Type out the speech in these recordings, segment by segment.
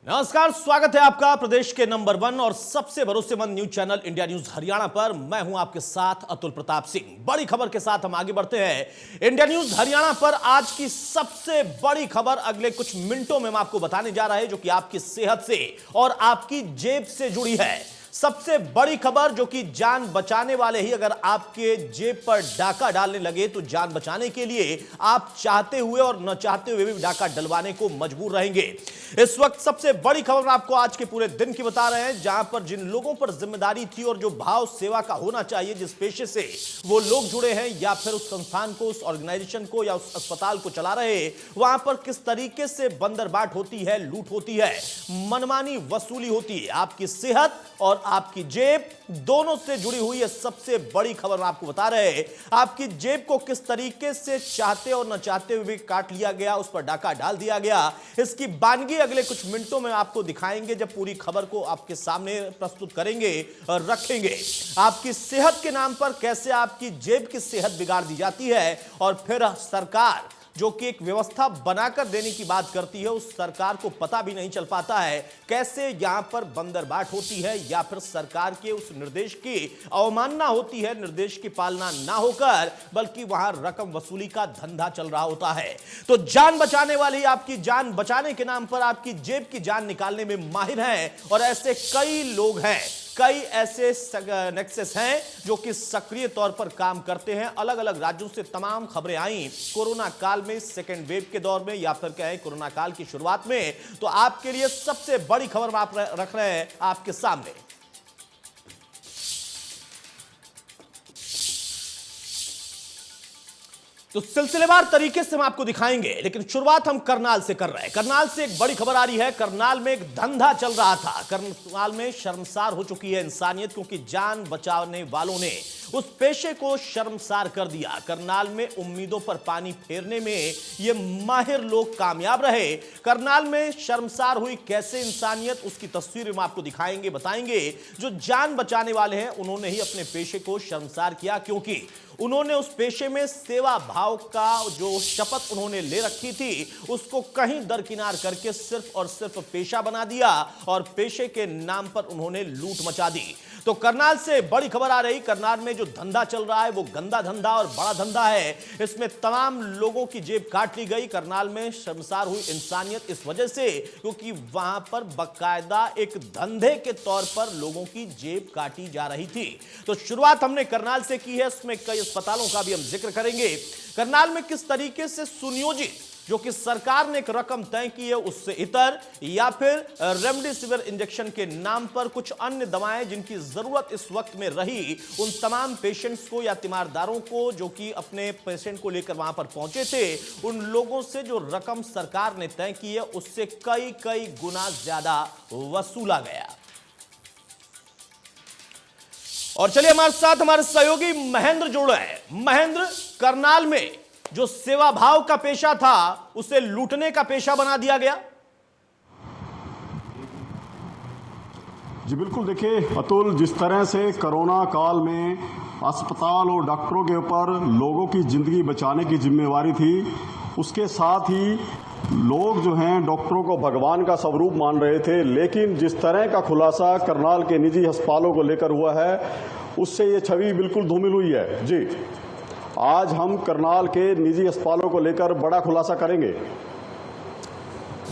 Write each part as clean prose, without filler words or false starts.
नमस्कार, स्वागत है आपका प्रदेश के नंबर 1 और सबसे भरोसेमंद news channel India news Haryana पर। मैं हूं आपके साथ अतुल प्रताप सिंह। बड़ी खबर के साथ हम आगे बढ़ते हैं। इंडिया न्यूज हरियाणा पर आज की सबसे बड़ी खबर अगले कुछ मिनटों में हम आपको बताने जा रहे हैं, जो कि आपकी सेहत से और आपकी जेब से जुड़ी है। सबसे बड़ी खबर जो कि जान बचाने वाले ही अगर आपके जेब पर डाका डालने लगे तो जान बचाने के लिए आप चाहते हुए और न चाहते हुए भी डाका डलवाने को मजबूर रहेंगे। इस वक्त सबसे बड़ी खबर आपको आज के पूरे दिन की बता रहे हैं, जहां पर जिन लोगों पर जिम्मेदारी थी और जो भाव सेवा का होना चाहिए, जिस पेशे से वो लोग जुड़े हैं या फिर उस संस्थान को, उस ऑर्गेनाइजेशन को या उस अस्पताल को चला रहे हैं, वहां पर किस तरीके से बंदरबाट होती है, लूट होती है, मनमानी वसूली होती है। आपकी सेहत और आपकी जेब दोनों से जुड़ी हुई है सबसे बड़ी खबर मैं आपको बता रहे हैं। आपकी जेब को किस तरीके से चाहते और न चाहते हुए काट लिया गया, उस पर डाका डाल दिया गया, इसकी बानगी अगले कुछ मिनटों में आपको दिखाएंगे, जब पूरी खबर को आपके सामने प्रस्तुत करेंगे और रखेंगे। आपकी सेहत के नाम पर कैसे आपकी जेब की सेहत बिगाड़ दी जाती है और फिर सरकार जो कि एक व्यवस्था बनाकर देने की बात करती है, उस सरकार को पता भी नहीं चल पाता है कैसे यहां पर बंदरबाट होती है या फिर सरकार के उस निर्देश की अवमानना होती है, निर्देश की पालना ना होकर बल्कि वहां रकम वसूली का धंधा चल रहा होता है। तो जान बचाने वाली आपकी जान बचाने के नाम पर आपकी जेब की जान निकालने में माहिर हैं और ऐसे कई लोग हैं, कई ऐसे नेक्सस हैं जो कि सक्रिय तौर पर काम करते हैं। अलग अलग राज्यों से तमाम खबरें आई कोरोना काल में, सेकेंड वेव के दौर में या फिर कहें कोरोना काल की शुरुआत में। तो आपके लिए सबसे बड़ी खबर आप रख रहे हैं आपके सामने। तो सिलसिलेवार तरीके से हम आपको दिखाएंगे, लेकिन शुरुआत हम करनाल से कर रहे हैं। करनाल से एक बड़ी खबर आ रही है। करनाल में एक धंधा चल रहा था। करनाल में शर्मसार हो चुकी है इंसानियत, क्योंकि जान बचाने वालों ने उस पेशे को शर्मसार कर दिया। करनाल में उम्मीदों पर पानी फेरने में ये माहिर लोग कामयाब रहे। करनाल में शर्मसार हुई कैसे इंसानियत, उसकी तस्वीर हम आपको दिखाएंगे, बताएंगे। जो जान बचाने वाले हैं उन्होंने ही अपने पेशे को शर्मसार किया, क्योंकि उन्होंने उस पेशे में सेवा भाव का जो शपथ उन्होंने ले रखी थी, उसको कहीं दरकिनार करके सिर्फ और सिर्फ पेशा बना दिया और पेशे के नाम पर उन्होंने लूट मचा दी। तो करनाल से बड़ी खबर आ रही। करनाल में जो धंधा चल रहा है वो गंदा धंधा और बड़ा धंधा है। इसमें तमाम लोगों की जेब काट ली गई। करनाल में शर्मसार हुई इंसानियत इस वजह से क्योंकि वहां पर बाकायदा एक धंधे के तौर पर लोगों की जेब काटी जा रही थी। तो शुरुआत हमने करनाल से की है, इसमें कई अस्पतालों का भी हम जिक्र करेंगे। करनाल में किस तरीके से सुनियोजित जो कि सरकार ने एक रकम तय की है उससे इतर, या फिर रेमडेसिविर इंजेक्शन के नाम पर कुछ अन्य दवाएं जिनकी जरूरत इस वक्त में रही, उन तमाम पेशेंट्स को या तीमारदारों को जो कि अपने पेशेंट को लेकर वहां पर पहुंचे थे, उन लोगों से जो रकम सरकार ने तय की है उससे कई कई गुना ज्यादा वसूला गया। और चलिए हमारे साथ हमारे सहयोगी महेंद्र जुड़े हैं। महेंद्र, करनाल में जो सेवा भाव का पेशा था उसे लूटने का पेशा बना दिया गया। जी बिल्कुल, देखिए अतुल, जिस तरह से कोरोना काल में अस्पताल और डॉक्टरों के ऊपर लोगों की जिंदगी बचाने की जिम्मेवारी थी, उसके साथ ही लोग जो हैं डॉक्टरों को भगवान का स्वरूप मान रहे थे। लेकिन जिस तरह का खुलासा करनाल के निजी अस्पतालों को लेकर हुआ है, उससे ये छवि बिल्कुल धूमिल हुई है। जी, आज हम करनाल के निजी अस्पतालों को लेकर बड़ा खुलासा करेंगे।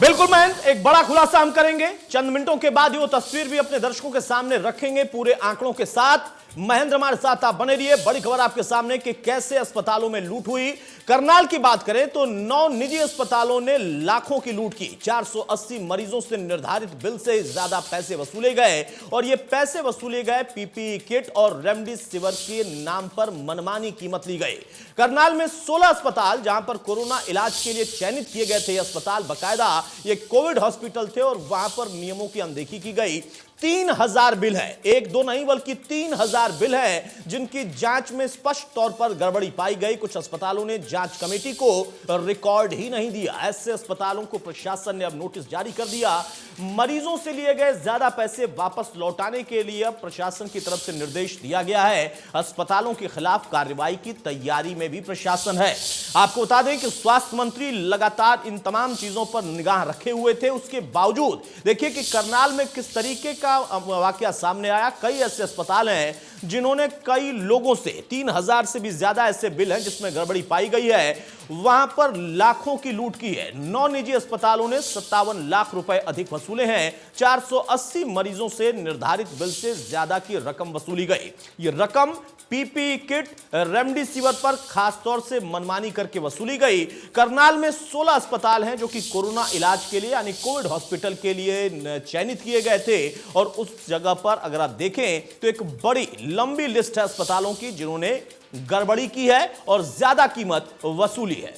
बिल्कुल महेंद्र, एक बड़ा खुलासा हम करेंगे। चंद मिनटों के बाद ही वो तस्वीर भी अपने दर्शकों के सामने रखेंगे पूरे आंकड़ों के साथ। महेंद्र हमारे साथ आप बने रहिए। बड़ी खबर आपके सामने कि कैसे अस्पतालों में लूट हुई। करनाल की बात करें तो 9 निजी अस्पतालों ने लाखों की लूट की। 480 मरीजों से निर्धारित बिल से ज्यादा पैसे वसूले गए और ये पैसे वसूले गए पीपीई किट और रेमडेसिविर के नाम पर मनमानी कीमत ली गई। करनाल में 16 अस्पताल जहां पर कोरोना इलाज के लिए चयनित किए गए थे अस्पताल, बाकायदा ये कोविड हॉस्पिटल थे और वहां पर नियमों की अनदेखी की गई। 3000 बिल है, एक दो नहीं बल्कि 3000 हजार बिल हैं जिनकी जांच में स्पष्ट तौर पर गड़बड़ी पाई गई। कुछ अस्पतालों ने जांच कमेटी को रिकॉर्ड ही नहीं दिया। ऐसे अस्पतालों को प्रशासन ने अब नोटिस जारी कर दिया। मरीजों से लिए गए ज्यादा पैसे वापस लौटाने के लिए अब प्रशासन की तरफ से निर्देश दिया गया है। अस्पतालों के खिलाफ कार्रवाई की तैयारी में भी प्रशासन है। आपको बता दें कि स्वास्थ्य मंत्री लगातार इन तमाम चीजों पर निगाह रखे हुए थे। उसके बावजूद देखिए कि करनाल में किस तरीके का वाकया सामने आया। कई ऐसे अस्पताल हैं जिन्होंने कई लोगों से 3000 से भी ज्यादा ऐसे बिल हैं जिसमें गड़बड़ी पाई गई है, वहां पर लाखों की लूट की है। 9 निजी अस्पतालों ने 57 लाख रुपए अधिक वसूले हैं। 480 मरीजों से निर्धारित बिल से ज्यादा की रकम वसूली गई। ये रकम पीपीई किट, रेमडेसिविर पर खासतौर से मनमानी करके वसूली गई। करनाल में 16 अस्पताल हैं जो कि कोरोना इलाज के लिए यानी कोविड हॉस्पिटल के लिए चयनित किए गए थे और उस जगह पर अगर आप देखें तो एक बड़ी लंबी लिस्ट है अस्पतालों की जिन्होंने गड़बड़ी की है और ज्यादा कीमत वसूली है।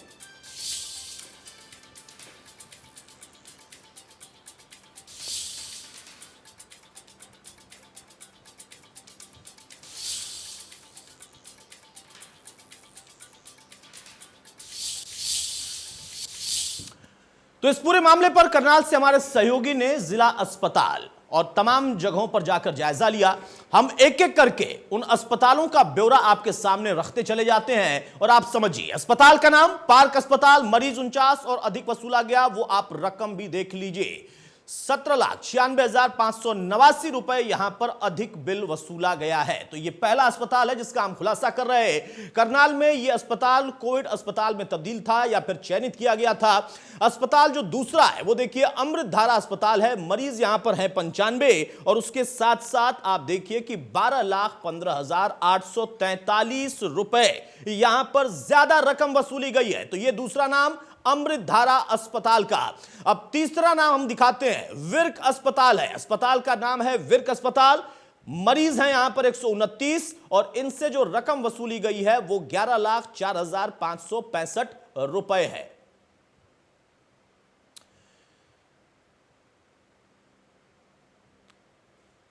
तो इस पूरे मामले पर करनाल से हमारे सहयोगी ने जिला अस्पताल और तमाम जगहों पर जाकर जायजा लिया। हम एक एक करके उन अस्पतालों का ब्यौरा आपके सामने रखते चले जाते हैं और आप समझिए। अस्पताल का नाम पार्क अस्पताल, मरीज 49 और अधिक वसूला गया, वो आप रकम भी देख लीजिए। 17,96,589 रुपए यहां पर अधिक बिल वसूला गया है। तो यह पहला अस्पताल है जिसका हम खुलासा कर रहे हैं। करनाल में यह अस्पताल कोविड अस्पताल में तब्दील था या फिर चयनित किया गया था। अस्पताल जो दूसरा है वो देखिए अमृतधारा अस्पताल है। मरीज यहां पर है 95 और उसके साथ साथ आप देखिए कि 12,15,843 रुपए यहां पर ज्यादा रकम वसूली गई है। तो यह दूसरा नाम अमृतधारा अस्पताल का। अब तीसरा नाम हम दिखाते हैं, विर्क अस्पताल है। अस्पताल का नाम है विर्क अस्पताल। मरीज हैं यहां पर 129 और इनसे जो रकम वसूली गई है वो 11,04,565 रुपए है।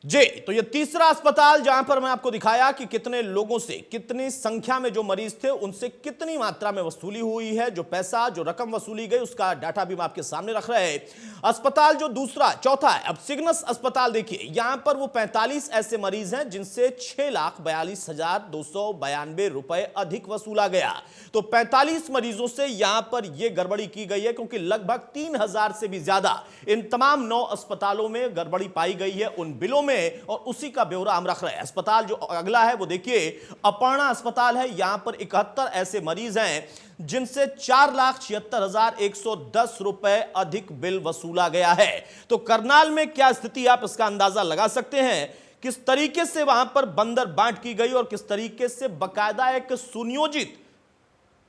जी, तो ये तीसरा अस्पताल जहां पर मैं आपको दिखाया कि कितने लोगों से, कितनी संख्या में जो मरीज थे उनसे कितनी मात्रा में वसूली हुई है, जो पैसा, जो रकम वसूली गई उसका डाटा भी मैं आपके सामने रख रहे हैं। अस्पताल जो दूसरा, चौथा है अब सिग्नस अस्पताल। देखिए यहां पर वो 45 ऐसे मरीज हैं जिनसे 6,42,292 रुपए अधिक वसूला गया। तो 45 मरीजों से यहां पर यह गड़बड़ी की गई है क्योंकि लगभग 3,000 से भी ज्यादा इन तमाम 9 अस्पतालों में गड़बड़ी पाई गई है उन बिलों में, और उसी का ब्यौरा हम रख रहे हैं। अस्पताल जो अगला है वो देखिए अपर्णा अस्पताल है। यहां पर 71 ऐसे मरीज हैं जिनसे 4,76,110 रुपए अधिक बिल वसूला गया है। तो करनाल में क्या स्थिति, आप इसका अंदाजा लगा सकते हैं किस तरीके से वहां पर बंदर बांट की गई और किस तरीके से बकायदा एक सुनियोजित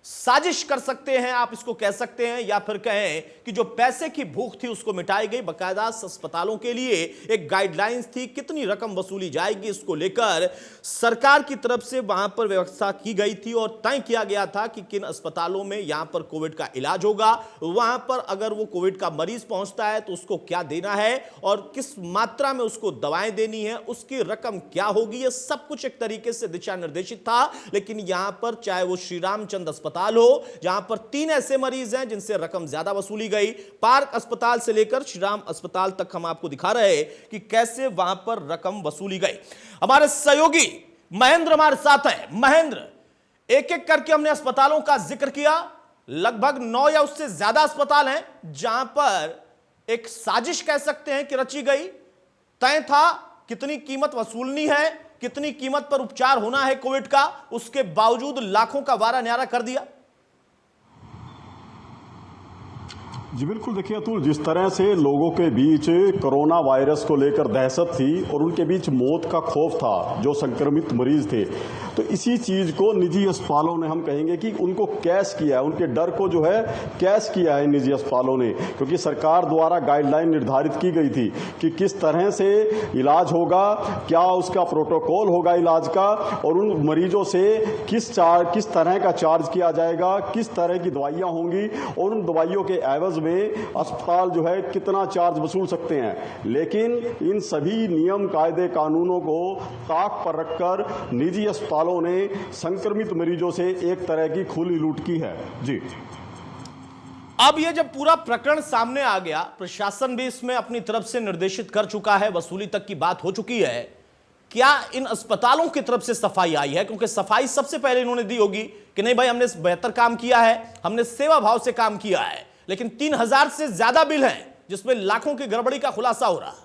साजिश कर सकते हैं, आप इसको कह सकते हैं, या फिर कहें कि जो पैसे की भूख थी उसको मिटाई गई। बकायदा अस्पतालों के लिए एक गाइडलाइंस थी, कितनी रकम वसूली जाएगी इसको लेकर सरकार की तरफ से वहां पर व्यवस्था की गई थी और तय किया गया था कि किन अस्पतालों में यहां पर कोविड का इलाज होगा, वहां पर अगर वो कोविड का मरीज पहुंचता है तो उसको क्या देना है और किस मात्रा में उसको दवाएं देनी है, उसकी रकम क्या होगी, यह सब कुछ एक तरीके से दिशा निर्देशित था। लेकिन यहां पर चाहे वो श्री रामचंद्र अस्पताल हो जहां पर 3 ऐसे मरीज हैं जिनसे रकम ज्यादा वसूली गई, पार्क अस्पताल से लेकर श्रीराम अस्पताल तक हम आपको दिखा रहे हैं कि कैसे वहां पर रकम वसूली गई। हमारे सहयोगी महेंद्र हमारे साथ हैं। महेंद्र, एक एक करके हमने अस्पतालों का जिक्र किया। लगभग 9 या उससे ज्यादा अस्पताल हैं जहां पर एक साजिश कह सकते हैं कि रची गई। तय था कितनी कीमत वसूलनी है, कितनी कीमत पर उपचार होना है कोविड का, उसके बावजूद लाखों का वारा न्यारा कर दिया। जी बिल्कुल, देखिए अतुल, जिस तरह से लोगों के बीच कोरोना वायरस को लेकर दहशत थी और उनके बीच मौत का खौफ था जो संक्रमित मरीज थे, तो इसी चीज़ को निजी अस्पतालों ने, हम कहेंगे कि उनको कैश किया है, उनके डर को जो है कैश किया है निजी अस्पतालों ने, क्योंकि सरकार द्वारा गाइडलाइन निर्धारित की गई थी कि किस तरह से इलाज होगा, क्या उसका प्रोटोकॉल होगा इलाज का, और उन मरीजों से किस तरह का चार्ज किया जाएगा, किस तरह की दवाइयाँ होंगी, और उन दवाइयों के एवज में अस्पताल जो है कितना चार्ज वसूल सकते हैं। लेकिन इन सभी नियम कायदे कानूनों को ताक पर रखकर निजी अस्पतालों ने संक्रमित मरीजों से एक तरह की खुली लूट की है। जी, अब यह जब पूरा प्रकरण सामने आ गया, प्रशासन भी इसमें अपनी तरफ से निर्देशित कर चुका है, वसूली तक की बात हो चुकी है। क्या इन अस्पतालों की तरफ से सफाई आई है? क्योंकि सफाई सबसे पहले इन्होंने दी होगी कि नहीं भाई, हमने बेहतर काम किया है, हमने सेवा भाव से काम किया है। लेकिन 3000 से ज्यादा बिल हैं जिसमें लाखों की गड़बड़ी का खुलासा हो रहा है।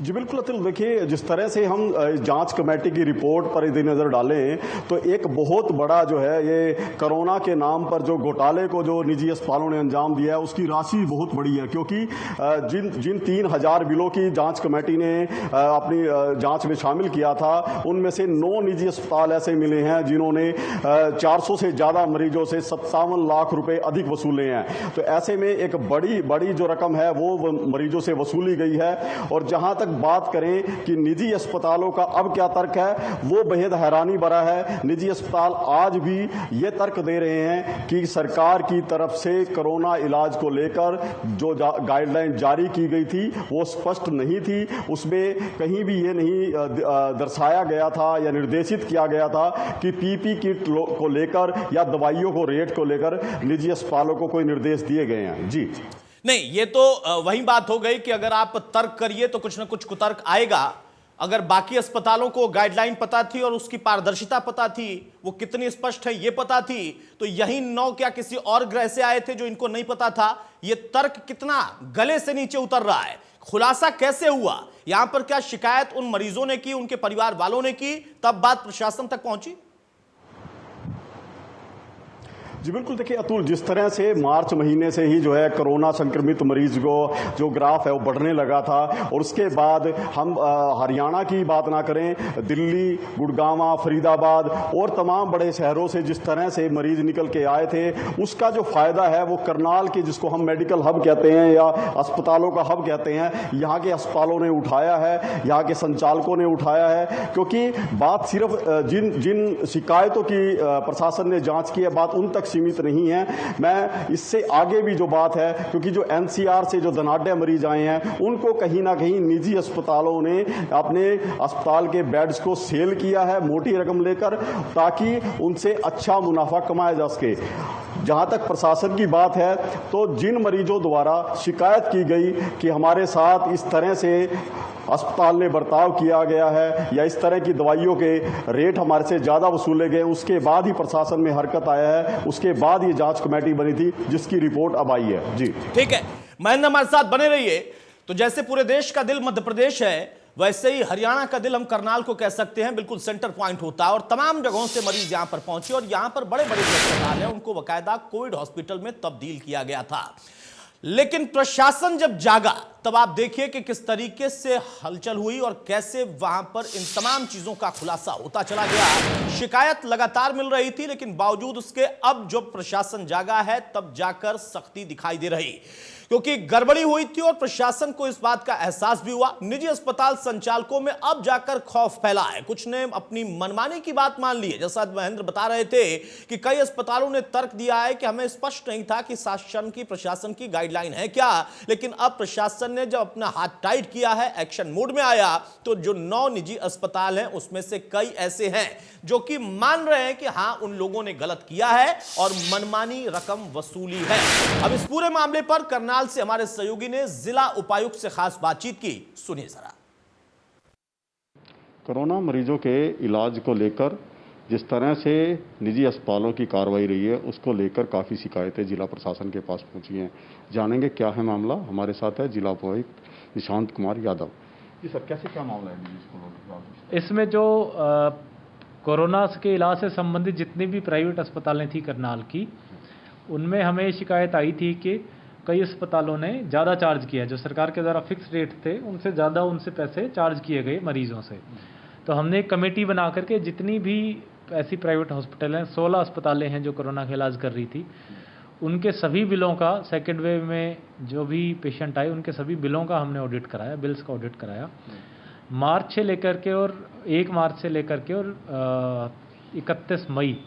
जी बिल्कुल अतुल, देखिए जिस तरह से हम जांच कमेटी की रिपोर्ट पर यदि नज़र डालें तो एक बहुत बड़ा जो है ये कोरोना के नाम पर जो घोटाले को जो निजी अस्पतालों ने अंजाम दिया है उसकी राशि बहुत बड़ी है। क्योंकि जिन 3000 बिलों की जांच कमेटी ने अपनी जांच में शामिल किया था, उनमें से 9 निजी अस्पताल ऐसे मिले हैं जिन्होंने 400 से ज़्यादा मरीजों से 57 लाख रुपए अधिक वसूले हैं। तो ऐसे में एक बड़ी जो रकम है वो मरीजों से वसूली गई है। और जहां तक बात करें कि निजी अस्पतालों का अब क्या तर्क है, वो बेहद हैरानी भरा है। निजी अस्पताल आज भी ये तर्क दे रहे हैं कि सरकार की तरफ से कोरोना इलाज को लेकर जो गाइडलाइन जारी की गई थी वो स्पष्ट नहीं थी। उसमें कहीं भी ये नहीं दर्शाया गया था या निर्देशित किया गया था कि पीपी किट को लेकर या दवाइयों को रेट को लेकर निजी अस्पतालों को कोई निर्देश दिए गए हैं। जी नहीं, ये तो वही बात हो गई कि अगर आप तर्क करिए तो कुछ ना कुछ कुतर्क आएगा। अगर बाकी अस्पतालों को गाइडलाइन पता थी और उसकी पारदर्शिता पता थी, वो कितनी स्पष्ट है ये पता थी, तो यही 9 क्या किसी और ग्रह से आए थे जो इनको नहीं पता था? ये तर्क कितना गले से नीचे उतर रहा है। खुलासा कैसे हुआ? यहां पर क्या शिकायत उन मरीजों ने की, उनके परिवार वालों ने की, तब बात प्रशासन तक पहुंची? जी बिल्कुल, देखिए अतुल, जिस तरह से मार्च महीने से ही जो है कोरोना संक्रमित मरीज को जो ग्राफ है वो बढ़ने लगा था, और उसके बाद हम हरियाणा की बात ना करें, दिल्ली, गुड़गांव, फरीदाबाद और तमाम बड़े शहरों से जिस तरह से मरीज निकल के आए थे, उसका जो फायदा है वो करनाल के, जिसको हम मेडिकल हब कहते हैं या अस्पतालों का हब कहते हैं, यहाँ के अस्पतालों ने उठाया है, यहाँ के संचालकों ने उठाया है। क्योंकि बात सिर्फ जिन शिकायतों की प्रशासन ने जांच की है, बात उन तक सीमित नहीं है। मैं इससे आगे भी जो बात है, क्योंकि जो एनसीआर से जो धनाढ्य मरीज आए हैं उनको कहीं ना कहीं निजी अस्पतालों ने अपने अस्पताल के बेड्स को सेल किया है मोटी रकम लेकर, ताकि उनसे अच्छा मुनाफा कमाया जा सके। जहां तक प्रशासन की बात है, तो जिन मरीजों द्वारा शिकायत की गई कि हमारे साथ इस तरह से अस्पताल ने बर्ताव किया गया है या इस तरह की दवाइयों के रेट हमारे से ज़्यादा वसूले गए, उसके बाद ही प्रशासन में हरकत आया है। उसके बाद ये जांच कमेटी बनी थी जिसकी रिपोर्ट अब आई है। जी ठीक है, महेंद्र हमारे साथ बने रहिए। तो जैसे पूरे देश का दिल मध्य प्रदेश है, वैसे ही हरियाणा का दिल हम करनाल को कह सकते हैं। बिल्कुल सेंटर पॉइंट होता है और तमाम जगहों से मरीज यहां पर पहुंचे और यहां पर बड़े बड़े अस्पताल हैं, उनको बाकायदा कोविड हॉस्पिटल में तब्दील किया गया था। लेकिन प्रशासन जब जागा, तब आप देखिए कि किस तरीके से हलचल हुई और कैसे वहां पर इन तमाम चीजों का खुलासा होता चला गया। शिकायत लगातार मिल रही थी, लेकिन बावजूद उसके अब जब प्रशासन जागा है तब जाकर सख्ती दिखाई दे रही, क्योंकि गड़बड़ी हुई थी और प्रशासन को इस बात का एहसास भी हुआ। निजी अस्पताल संचालकों में अब जाकर खौफ फैला है। कुछ ने अपनी मनमानी की बात मान ली है, जैसा महेंद्र बता रहे थे कि कई अस्पतालों ने तर्क दिया है कि हमें स्पष्ट नहीं था कि शासन की प्रशासन की गाइडलाइन है क्या। लेकिन अब प्रशासन ने जब अपना हाथ टाइट किया है, एक्शन मोड में आया, तो जो 9 निजी अस्पताल हैं उसमें से कई ऐसे हैं जो कि मान रहे हैं कि हां उन लोगों ने गलत किया है और मनमानी रकम वसूली है। अब इस पूरे मामले पर करनाल से हमारे सहयोगी ने जिला उपायुक्त से खास बातचीत की, सुनिए जरा। कोरोना मरीजों के इलाज को लेकर जिस तरह से निजी अस्पतालों की कार्रवाई रही है, उसको लेकर काफ़ी शिकायतें जिला प्रशासन के पास पहुंची हैं। जानेंगे क्या है मामला। हमारे साथ है जिला उपायुक्त निशांत कुमार यादव। जी सर, कैसे क्या मामला है? इसमें जो कोरोना के इलाज से संबंधित जितनी भी प्राइवेट अस्पतालें थी करनाल की, उनमें हमें शिकायत आई थी कि कई अस्पतालों ने ज़्यादा चार्ज किया। जो सरकार के द्वारा फिक्स रेट थे उनसे ज़्यादा उनसे पैसे चार्ज किए गए मरीजों से। तो हमने एक कमेटी बना करके जितनी भी ऐसी प्राइवेट हॉस्पिटल हैं, 16 अस्पतालें हैं जो कोरोना का इलाज कर रही थी, उनके सभी बिलों का, सेकेंड वेव में जो भी पेशेंट आए उनके सभी बिलों का हमने ऑडिट कराया, बिल्स का ऑडिट कराया। मार्च से लेकर के और 1 मार्च से लेकर के और 31 मई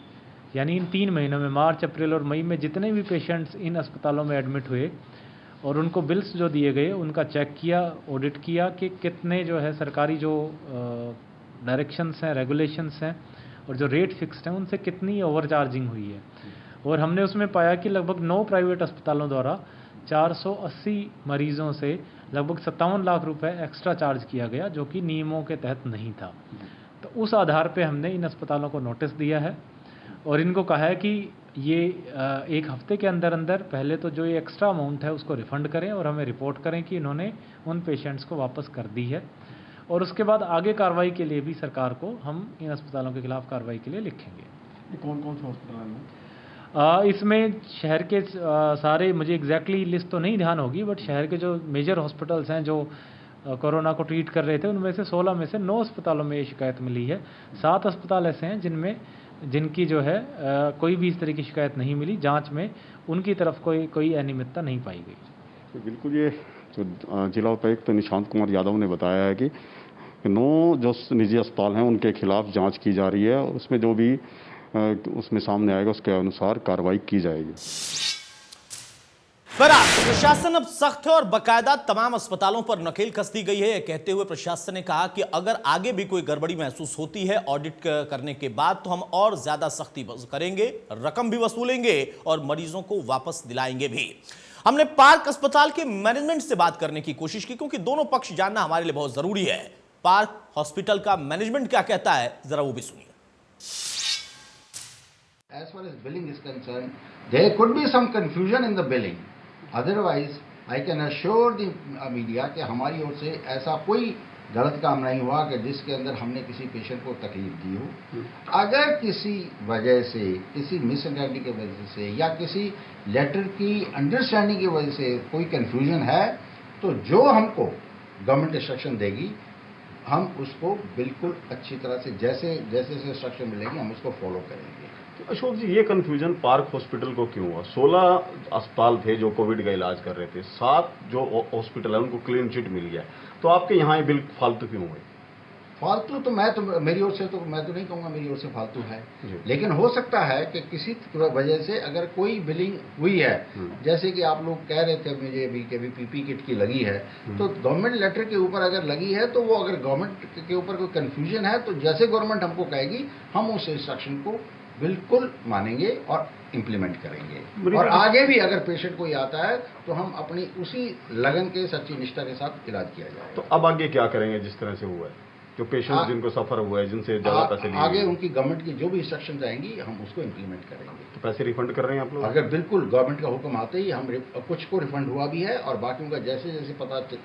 यानी इन 3 महीनों में, मार्च, अप्रैल और मई में जितने भी पेशेंट्स इन अस्पतालों में एडमिट हुए और उनको बिल्स जो दिए गए उनका चेक किया, ऑडिट किया कि कितने जो है सरकारी जो डायरेक्शंस हैं, रेगुलेशंस हैं और जो रेट फिक्स्ड हैं उनसे कितनी ओवर चार्जिंग हुई है। और हमने उसमें पाया कि लगभग 9 प्राइवेट अस्पतालों द्वारा 480 मरीजों से लगभग 57 लाख रुपए एक्स्ट्रा चार्ज किया गया, जो कि नियमों के तहत नहीं था। तो उस आधार पे हमने इन अस्पतालों को नोटिस दिया है और इनको कहा है कि ये 1 हफ्ते के अंदर अंदर पहले तो जो ये एक्स्ट्रा अमाउंट है उसको रिफ़ंड करें और हमें रिपोर्ट करें कि इन्होंने उन पेशेंट्स को वापस कर दी है। और उसके बाद आगे कार्रवाई के लिए भी सरकार को हम इन अस्पतालों के खिलाफ कार्रवाई के लिए लिखेंगे। कौन कौन से हॉस्पिटल हैं? इसमें शहर के सारे, मुझे एग्जैक्टली लिस्ट तो नहीं ध्यान होगी, बट शहर के जो मेजर हॉस्पिटल्स हैं जो कोरोना को ट्रीट कर रहे थे उनमें से 16 में से 9 अस्पतालों में ये शिकायत मिली है। 7 अस्पताल ऐसे हैं जिनकी जो है कोई भी इस तरह की शिकायत नहीं मिली, जांच में उनकी तरफ कोई अनियमितता नहीं पाई गई। तो बिल्कुल ये जो जिला उपायुक्त निशांत कुमार यादव ने बताया है कि 9 जो निजी अस्पताल हैं उनके खिलाफ जांच की जा रही है और उसमें जो भी उसमें सामने आएगा उसके अनुसार कार्रवाई की जाएगी। प्रशासन अब सख्त है और बाकायदा तमाम अस्पतालों पर नकेल कस दी गई है। यह कहते हुए प्रशासन ने कहा कि अगर आगे भी कोई गड़बड़ी महसूस होती है ऑडिट करने के बाद तो हम और ज्यादा सख्ती करेंगे, रकम भी वसूलेंगे और मरीजों को वापस दिलाएंगे भी। हमने पार्क अस्पताल के मैनेजमेंट से बात करने की कोशिश की क्योंकि दोनों पक्ष जानना हमारे लिए बहुत जरूरी है। पार्क हॉस्पिटल का मैनेजमेंट क्या कहता है, जरा वो भी सुनिए। As far as billing is concerned, there could be some confusion in the billing. Otherwise, I can assure the media कि हमारी ओर से ऐसा कोई गलत काम नहीं हुआ कि जिसके अंदर हमने किसी पेशेंट को तकलीफ दी हो। अगर किसी वजह से, किसी मिसअंडरस्टैंडिंग की वजह से या किसी लेटर की अंडरस्टैंडिंग की वजह से कोई कंफ्यूजन है तो जो हमको गवर्नमेंट इंस्ट्रक्शन देगी हम उसको बिल्कुल अच्छी तरह से जैसे इंस्ट्रक्शन मिलेगी हम उसको फॉलो करेंगे। तो अशोक जी, ये कंफ्यूजन पार्क हॉस्पिटल को क्यों हुआ? 16 अस्पताल थे जो कोविड का इलाज कर रहे थे, 7 जो हॉस्पिटल है उनको क्लीन चिट मिल गया, तो आपके यहाँ ये बिल फालतू क्यों हुए? फालतू तो मेरी ओर से तो मैं तो नहीं कहूँगा मेरी ओर से फालतू है, लेकिन हो सकता है कि किसी वजह से अगर कोई बिलिंग हुई है, जैसे कि आप लोग कह रहे थे मुझे अभी कि पीपी किट की लगी है, तो गवर्नमेंट लेटर के ऊपर अगर लगी है तो वो अगर गवर्नमेंट के ऊपर कोई कंफ्यूजन है तो जैसे गवर्नमेंट हमको कहेगी हम उस इंस्ट्रक्शन को बिल्कुल मानेंगे और इम्प्लीमेंट करेंगे। और आगे भी अगर पेशेंट कोई आता है तो हम अपनी उसी लगन के सच्ची निष्ठा के साथ इलाज किया जाए। तो अब आगे क्या करेंगे जिस तरह से हुआ है, जो पेशेंट जिनको सफर हुआ है, जिनसे ज्यादा पैसे लिए, आगे उनकी गवर्नमेंट की जो भी इंस्ट्रक्शन आएंगी हम उसको इम्प्लीमेंट करेंगे। तो पैसे रिफंड कर रहे हैं आप लोग? अगर बिल्कुल गवर्नमेंट का हुक्म आते ही हम कुछ को रिफंड हुआ भी है और बाकियों का जैसे जैसे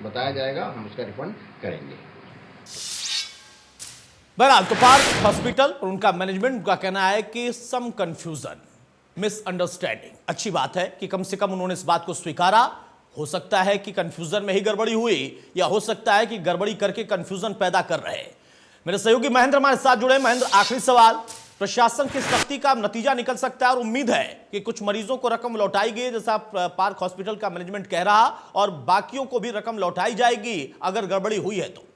बताया जाएगा हम उसका रिफंड करेंगे। बहरहाल तो पार्क हॉस्पिटल और उनका मैनेजमेंट का कहना है कि सम कंफ्यूजन, मिसअंडरस्टैंडिंग। अच्छी बात है कि कम से कम उन्होंने इस बात को स्वीकारा। हो सकता है कि कंफ्यूजन में ही गड़बड़ी हुई या हो सकता है कि गड़बड़ी करके कंफ्यूजन पैदा कर रहे हैं। मेरे सहयोगी महेंद्र हमारे साथ जुड़े। महेंद्र, आखिरी सवाल, प्रशासन की सख्ती का नतीजा निकल सकता है और उम्मीद है कि कुछ मरीजों को रकम लौटाई गई जैसा पार्क हॉस्पिटल का मैनेजमेंट कह रहा, और बाकियों को भी रकम लौटाई जाएगी अगर गड़बड़ी हुई है तो?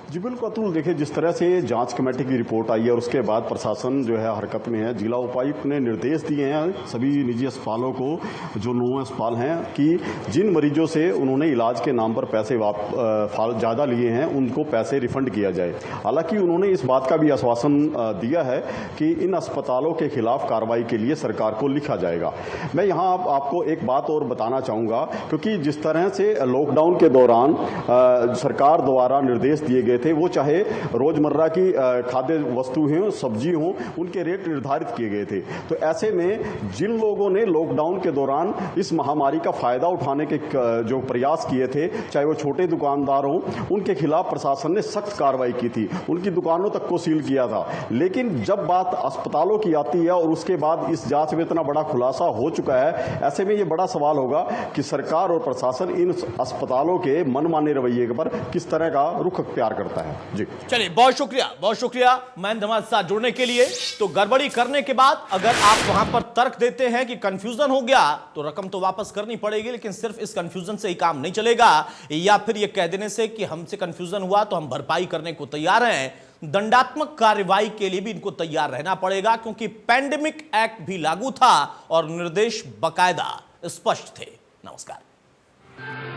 जी बिल्कुल अतुल, देखिए जिस तरह से जांच कमेटी की रिपोर्ट आई है और उसके बाद प्रशासन जो है हरकत में है। जिला उपायुक्त ने निर्देश दिए हैं सभी निजी अस्पतालों को, जो 9 अस्पताल हैं, कि जिन मरीजों से उन्होंने इलाज के नाम पर पैसे ज़्यादा लिए हैं उनको पैसे रिफंड किया जाए। हालांकि उन्होंने इस बात का भी आश्वासन दिया है कि इन अस्पतालों के खिलाफ कार्रवाई के लिए सरकार को लिखा जाएगा। मैं यहाँ आपको एक बात और बताना चाहूँगा, क्योंकि जिस तरह से लॉकडाउन के दौरान सरकार द्वारा निर्देश दिए गए थे, वो चाहे रोजमर्रा की खाद्य वस्तु हो, सब्जी हो, उनके रेट निर्धारित किए गए थे। तो ऐसे में जिन लोगों ने लॉकडाउन के दौरान इस महामारी का फायदा उठाने के जो प्रयास किए थे, चाहे वो छोटे दुकानदार हों, उनके खिलाफ प्रशासन ने सख्त कार्रवाई की थी, उनकी दुकानों तक को सील किया था। लेकिन जब बात अस्पतालों की आती है और उसके बाद इस जांच में इतना बड़ा खुलासा हो चुका है, ऐसे में ये बड़ा सवाल होगा कि सरकार और प्रशासन इन अस्पतालों के मनमाने रवैये पर किस तरह का रुख अख्तियार करता है। जी चलिए, बहुत शुक्रिया महेंद्र हमारे साथ जुड़ने के लिए। तो गड़बड़ी करने के बाद अगर आप वहां पर तर्क देते हैं कि कंफ्यूजन हो गया तो रकम तो वापस करनी पड़ेगी, लेकिन सिर्फ इस कंफ्यूजन से ही काम नहीं चलेगा, या फिर यह कह देने से कि हमसे कंफ्यूजन हुआ तो हम भरपाई करने को तैयार हैं, दंडात्मक कार्रवाई के लिए भी इनको तैयार रहना पड़ेगा, क्योंकि पैंडेमिक एक्ट भी लागू था और निर्देश बाकायदा स्पष्ट थे। नमस्कार।